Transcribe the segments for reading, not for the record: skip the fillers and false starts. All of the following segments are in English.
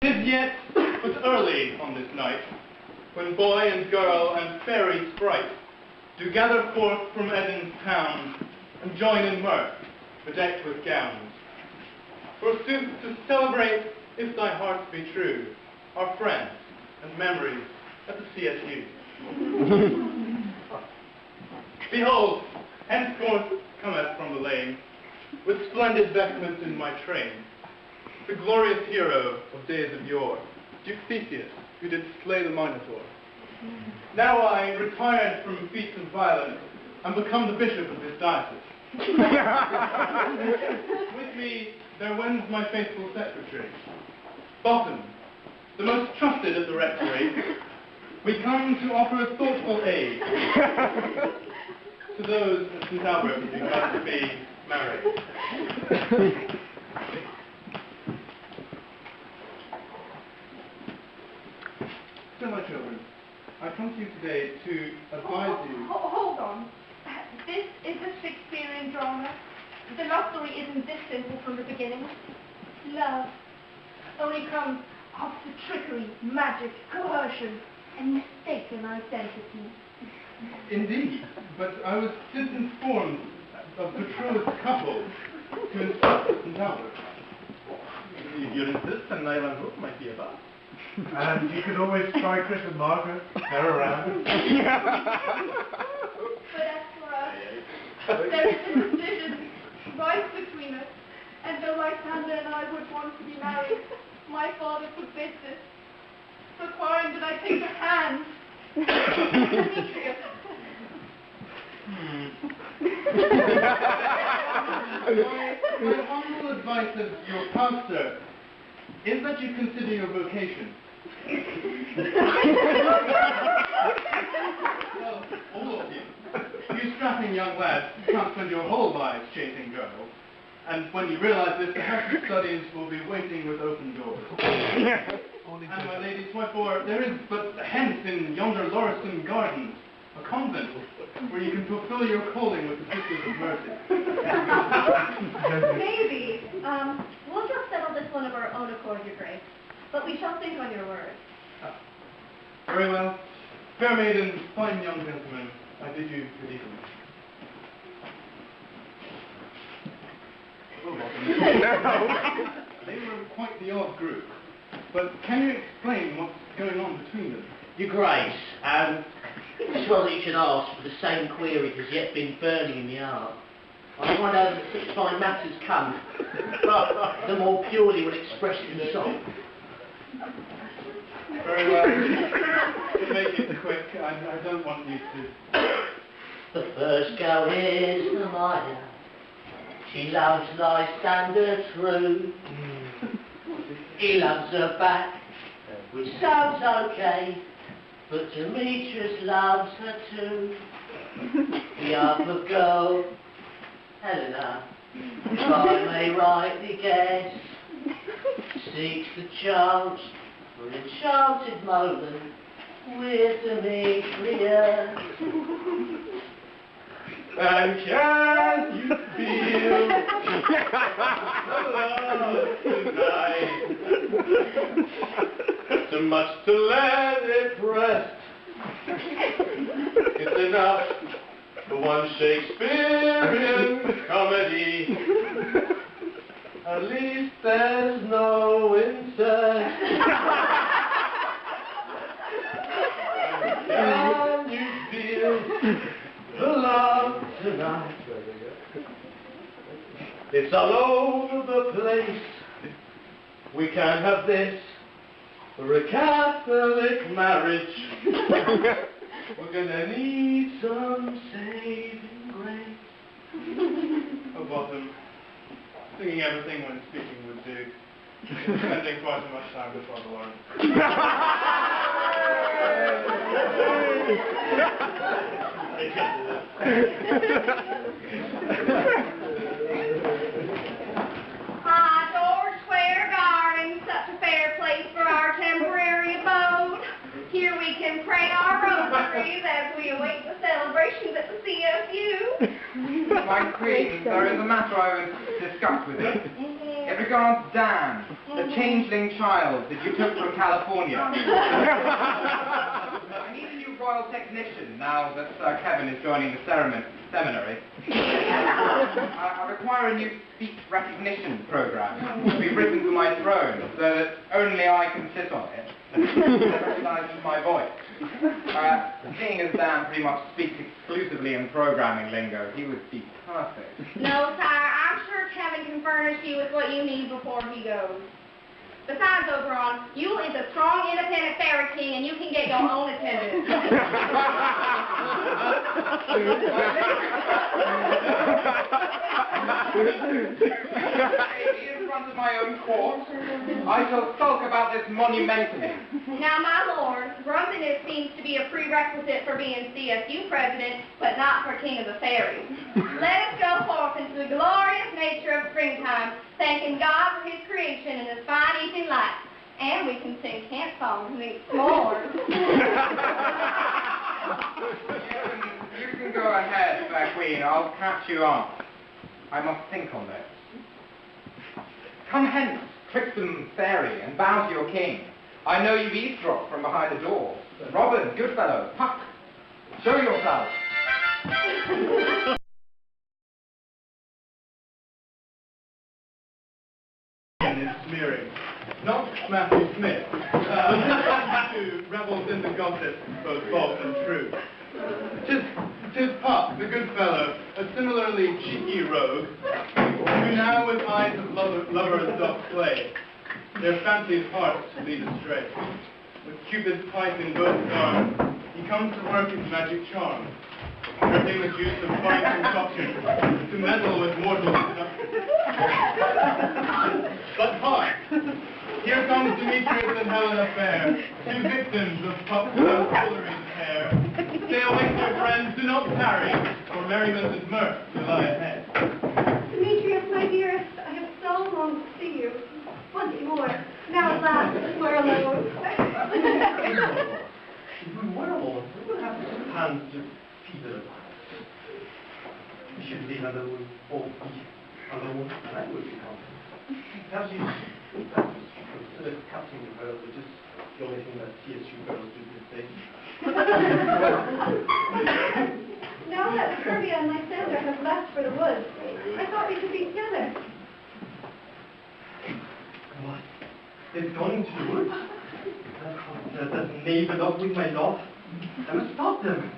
'Tis yet but early on this night, when boy and girl and fairy sprite do gather forth from Eden's town and join in mirth, bedecked with gowns. Forsooth, to celebrate, if thy hearts be true, our friends and memories at the CSU. Behold, henceforth cometh from the lane, with splendid vestments in my train, the glorious hero of days of yore, Duke Theseus, who did slay the Minotaur. Now I, retired from feats of violence, am become the bishop of this diocese. With me there wends my faithful secretary, Bottom, the most trusted of the rectory. We come to offer thoughtful aid to those at St. Albert who must be married. So, my children, I come to you today to advise you... Hold on. This is a Shakespearean drama. The love story isn't this simple from the beginning. Love only comes after trickery, magic, coercion, and mistaken identity. Indeed, but I was since informed of betrothed couple to instruct at St. Albert. If you insist, an island rope might be about. And you could always try Chris and Margaret. They're around. But as for us, there is a decision right between us. And though Lysander and I would want to be married, my father forbids this, requiring that I take the hand of Demetrius. My humble advice as your pastor is that you consider your vocation. Well, all of you. You strapping young lads can't spend your whole lives chasing girls. And when you realize this, the house of studies will be waiting with open doors. And my ladies, wherefore, there is but hence in yonder Lauriston gardens a convent where you can fulfill your calling with the Sisters of Mercy. Maybe. We'll just settle this one of our own accord, Your Grace. But we shall think on your word. Very well. Fair maiden, fine young gentlemen, I bid you good evening. They were quite the odd group. But can you explain what's going on between them? Your Grace, it's well that you should ask, for the same query has yet been burning in the heart. I find out that such fine matters come, the more purely will express in song. Very well. To make it quick, I don't want you to... The first girl is the Maya. She loves Lysander true. He loves her back, which sounds okay, but Demetrius loves her too. The other girl, Helena, if I may rightly guess, seeks the chance for an enchanted moment with Demetrius. And can you feel the love tonight? Too much to let it rest. It's enough for one Shakespearean comedy. At least there's no incest. And can you feel the love tonight? It's all over the place. We can't have this for a Catholic marriage. We're gonna need some saving grace. Oh, Bottom, singing everything when speaking would do. Spending far too much time with Father Lawrence. George Square Garden, such a fair place for our temporary abode. Here we can pray our rosaries as we await the celebrations at the CSU. My queen, there is a matter I would discuss with you. It regards Dan, the changeling child that you took from California. I need a new royal technician now that Sir Kevin is joining the seminary. I require a new speech recognition program to be written for my throne so that only I can sit on it and recognize my voice. Seeing as Dan pretty much speaks exclusively in programming lingo, he would be perfect. No, sire, I'm sure Kevin can furnish you with what you need before he goes. Besides, Oberon, Yule is a strong, independent fairy king, and you can get your own attendant. In front of my own court, I shall sulk about this monumentally. Now, my lord, grumpiness seems to be a prerequisite for being CSU president, but not for king of the fairies. Let us go forth into the glorious nature of springtime, thanking God for his creation and his fine evening light. And we can sing camp songs and eat s'mores. You can go ahead, fair queen. I'll catch you up. I must think on this. Come hence, tricksome fairy, and bow to your king. I know you've eavesdropped from behind the door. Robin, Goodfellow, Puck, show yourself. And it's smearing. Not Matthew Smith. Who revels in the gossip, both false and true. 'Tis Puck, the good fellow, a similarly cheeky rogue, who now with eyes of lovers doth play, their fancied hearts to lead astray. With Cupid's pipe in both his arms, he comes to work his magic charm, dripping the juice of fine concoction to meddle with mortal seduction. But hark! Here comes Demetrius and Helena fair, two victims of Puck's foolery hair. Stay awake, dear friends, do not tarry, for merriment and mirth to lie ahead. Demetrius, my dearest, I have so longed to see you. Once more. Now at last, we're alone. If we were alone, we would have some hands to feed it upon. We should leave and then we both be alone, and I would be content. Perhaps you consider cutting the veil, which is the only thing that CSU girls do these days. Now that Kirby and Lysander have left for the woods, I thought we could be together. What? They've gone into the woods? That knave it up with my love? I must stop them.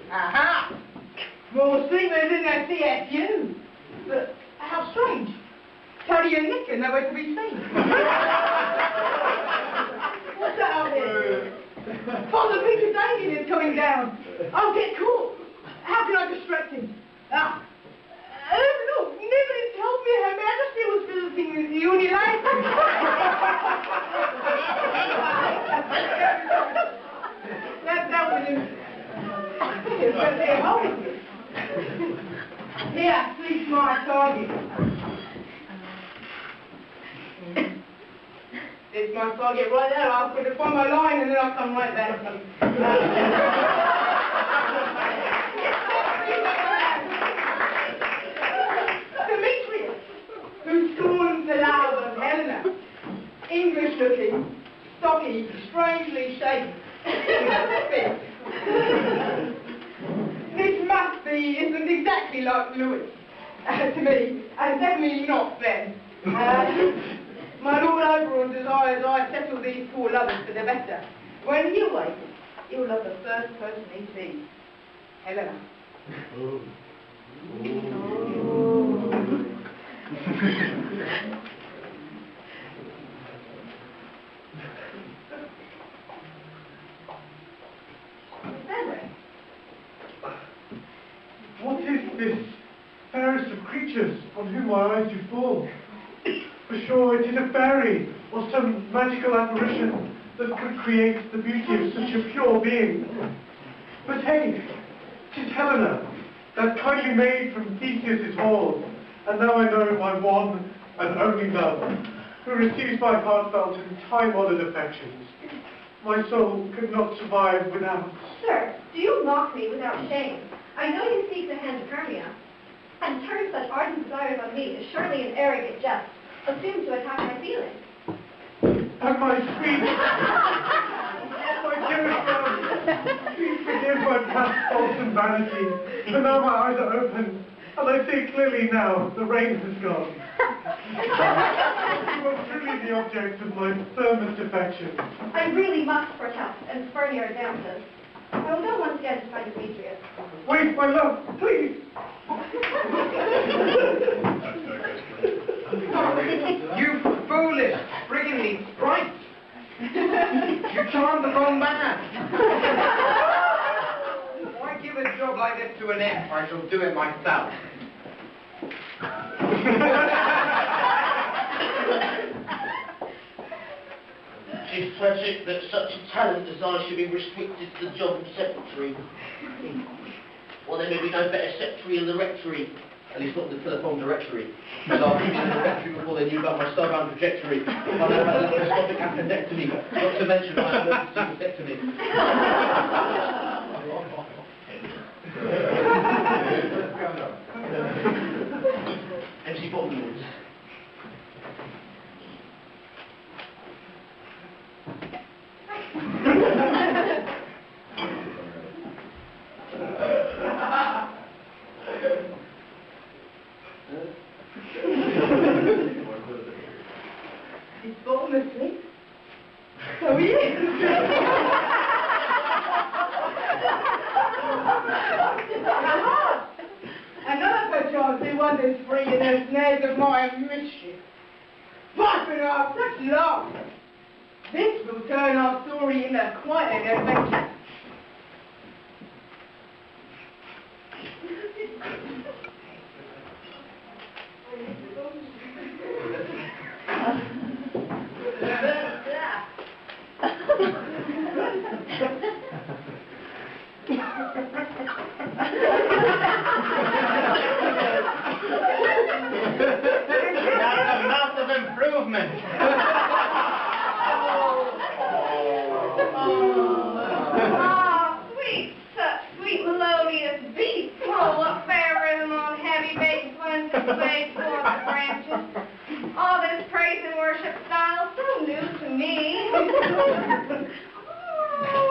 Aha! More sleepers in their CSU. But how strange. Tony and Nick are nowhere to be seen. What's that out there? Father Peter Damien is coming down. I'll get caught. How can I distract him? Ah. Oh, look, nobody told me Her Majesty was visiting with you and that was him. Here, please my target. It's my target right there. I'll put it on my line and then I'll come right back to you. Demetrius, who scorns the love of Helena. English looking, stocky, strangely shaped. This must be isn't exactly like Louis to me, and definitely not Ben. My Lord Oberon desires I settle these poor lovers for the better. When he awakes, he'll love the first person he sees, Helena. Oh. What is this fairest of creatures on whom my eyes do fall? For sure it is a fairy, or some magical apparition that could create the beauty of such a pure being. But hey, 'tis Helena, that kindly made from Theseus' halls, and now I know my one and only love, who receives my heartfelt and time-honored affections. My soul could not survive without. Sir, do you mock me without shame? I know you seek the hand of Hermia, and turn such ardent desires on me is surely an arrogant jest, assumed to attack my feelings. And my sweet, my dearest love, please forgive my past faults and vanity, for now my eyes are open, and I see clearly now the rain has gone. You are truly the object of my firmest affection. I really must protest and spurn your advances. I will go once again to find Demetrius. Wait, my love, please! You foolish, brigandly sprite! You charmed the wrong man! Why give a job like this to an imp? I shall do it myself. It's tragic that such a talent as I should be restricted to the job of secretary. Well, there may be no better secretary in the rectory, at least not in the telephone directory. Because I've been in the rectory before they knew about my starbound trajectory. I know about the laparoscopic appendectomy, not to mention my emergency vasectomy. MC Bottomwood. It's bottom asleep. So he is. Another perchance who wanders free in the snares of my mischief. Piping up such laughter. This will turn our story into quite an adventure. That's a massive improvement! Sweet melodious beat. Oh, what fair rhythm on heavy bass winds that sway toward the branches. All this praise and worship style, so new to me.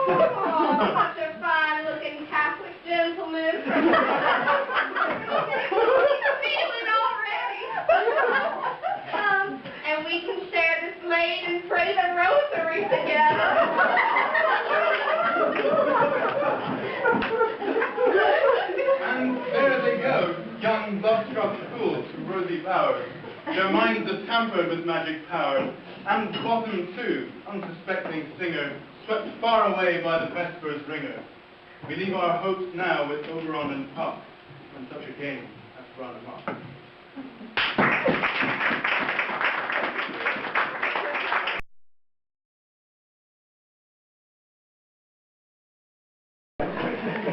Oh, such a fine-looking Catholic gentleman. Feel it already. And we can share this maid and pray the rosary together. And there they go, young love-struck fools who rosy bowers. Their minds are tampered with magic power. And Bottom too, unsuspecting singer, swept far away by the Vespers ringer. We leave our hopes now with Oberon and Puck, when such a game has run amok.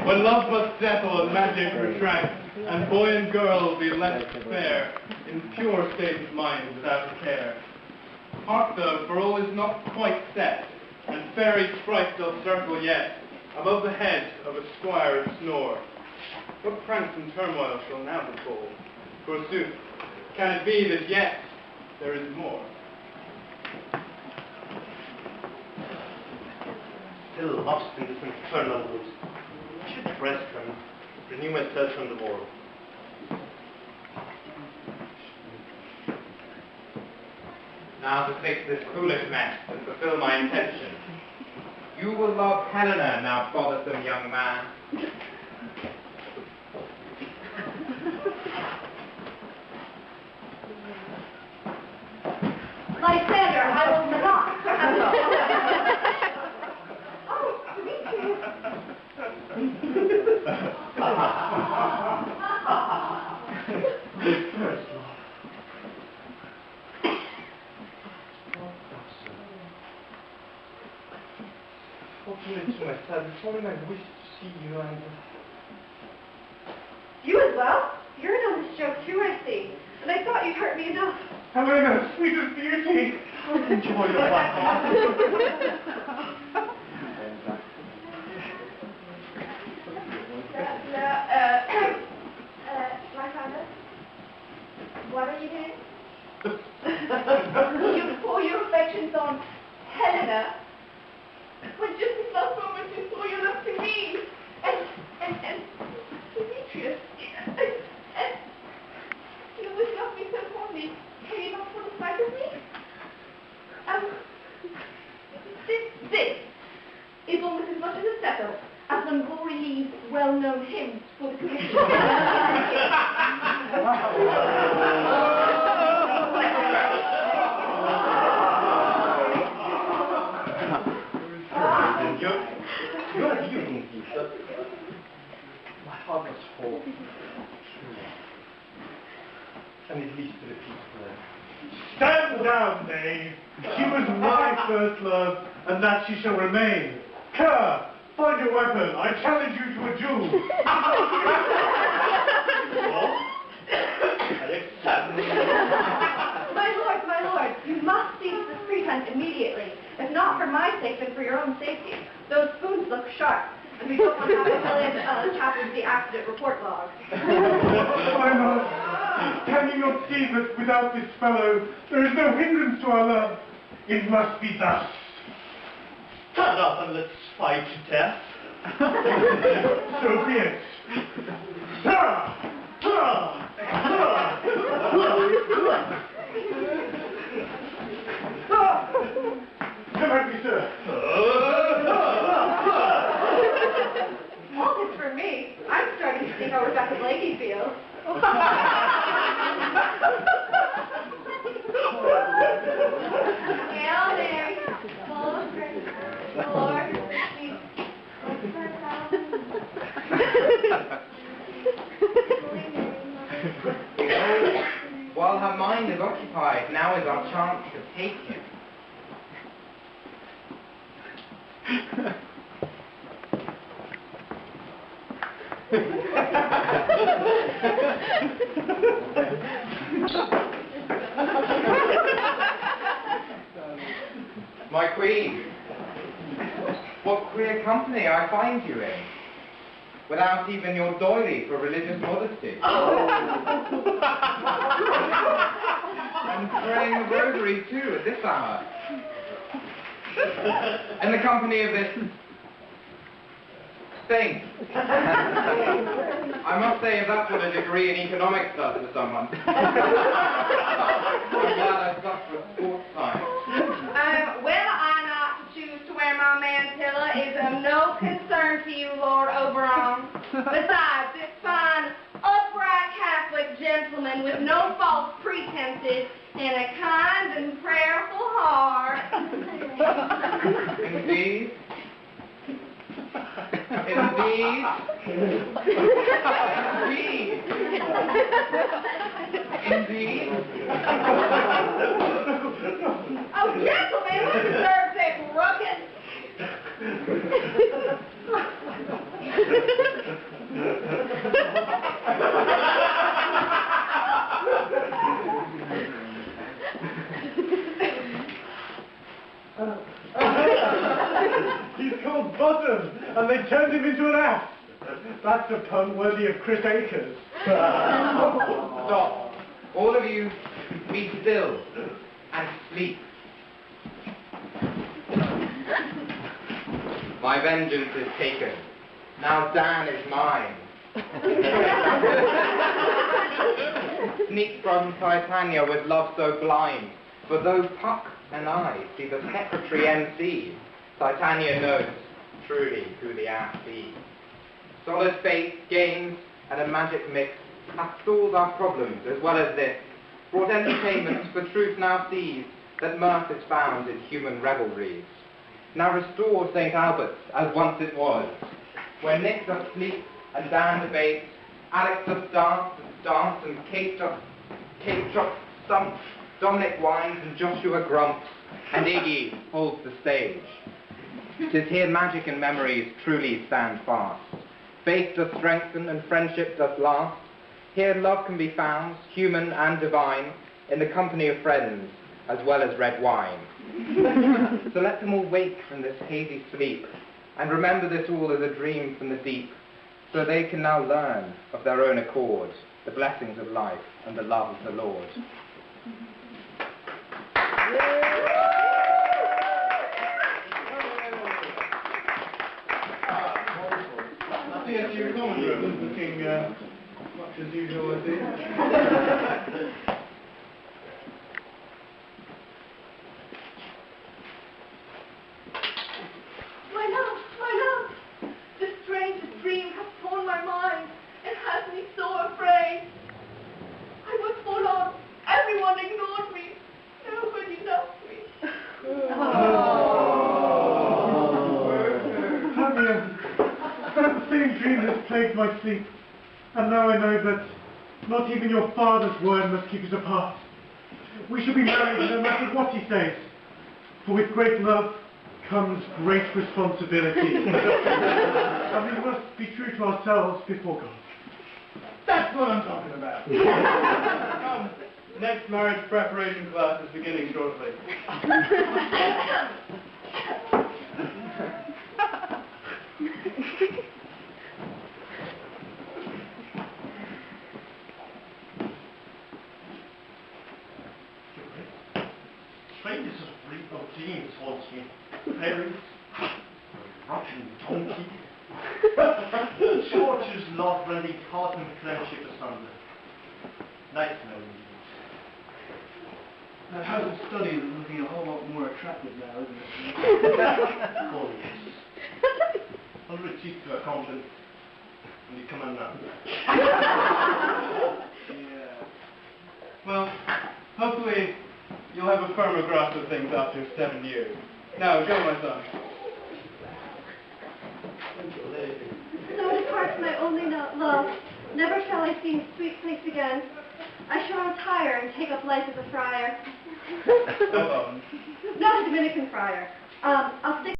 When love must settle and magic retract, and boy and girl be left fair, in pure state of mind without care. Hark though, for all is not quite set, and fairy sprites doth circle yet, above the head of a squire snore. What pranks and turmoil shall now befall? Forsooth, can it be that yet there is more? Still lost in this infernal woods. I should rest and renew my search on the morrow. Now to fix this foolish mess and fulfill my intention. You will love Helena, now bothersome young man. Lysander, I will not. Oh, Demetrius. Fortunately to myself, this morning I wished to see you and... You as well? You're in on this joke too, I see. And I thought you'd hurt me enough. Helena, sweetest beauty. Enjoy your life. Lysander, what are you doing? You pour your affections on Helena, when just this last moment you pour your love to me, and Demetrius, and you always loved me so fondly, can you not put aside of me? This is almost as much as a setup as when Rory leaves well-known hymns for the commission. You're hearing Peter. My heart was full. And it leads to the peaceful end. Stand down, Dave. She was my first love, and that she shall remain. Kerr, find your weapon. I challenge you to a duel. I accept. My lord, you must cease this pretense immediately. If not for my sake, then for your own safety. Those spoons look sharp, and we don't want to have to fill in chapters of the accident report log. My lord, can you not see that without this fellow, there is no hindrance to our love? It must be thus. Stand up and let's fight to death. So be it. Ha! Ha! Ha! Come at me, sir. All this for me. I'm starting to think how Rebecca Blakey feels. Hail Mary, full of grace, the Lord is with thee. While her mind is occupied, now is our chance to take him. My queen, what queer company I find you in, without even your doily for religious modesty. And praying the rosary too at this hour. In the company of this saint. I must say, if that's what a degree in economics does to someone. I'm glad I stuck with sports science. Whether I not choose to wear my mantilla is of no concern to you, Lord Oberon. Besides, this fine, upright Catholic gentleman with no false pretenses and a kind and prayerful heart. Indeed. Indeed. Indeed. Indeed. Oh, gentlemen, who deserves this ruckus? He's called Bottom, and they turned him into an ass. That's a pun worthy of Chris Akers. Stop. All of you, be still and sleep. My vengeance is taken. Now Dan is mine. Sneak from Titania with love so blind. For though Puck and I see the secretary MC, Titania knows truly who the ass be. Solid fate, games, and a magic mix hath solved our problems as well as this. Brought entertainments, for truth now sees that mirth is found in human revelries. Now restore St. Albert's as once it was, where Nick doth sleep and Dan debates, Alex doth dance and Kate doth stump, Dominic whines and Joshua grumps, and Iggy holds the stage. 'Tis here magic and memories truly stand fast. Faith doth strengthen and friendship doth last, Here love can be found, human and divine, in the company of friends, as well as red wine. So let them all wake from this hazy sleep, and remember this all as a dream from the deep, so they can now learn of their own accord the blessings of life and the love of the Lord. CSU common room is looking much as usual, I think. My love, the strangest dream has torn my mind and has me so afraid. I was forlorn, everyone ignored me, nobody loved me. Tanya, the same dream has plagued my sleep, and now I know that not even your father's word must keep us apart. We shall be married no matter what he says, for with great love comes great responsibility. And we must be true to ourselves before God. That's what I'm talking about. Come, next marriage preparation class is beginning shortly. Strangest of breed of dreams haunts me. Fairies, rotten donkey. Tortures love rending heart and friendship asunder. Nightmare indeed. That house of study is looking a whole lot more attractive now, isn't it? Oh yes. I'll retreat to a convent and become a nun. Yeah. Well, hopefully you'll have a firmer grasp of things after 7 years. Now, go, my son. So departs my only love. Never shall I see his sweet face again. I shall retire and take up life as a friar. Alone. Not a Dominican friar. I'll stick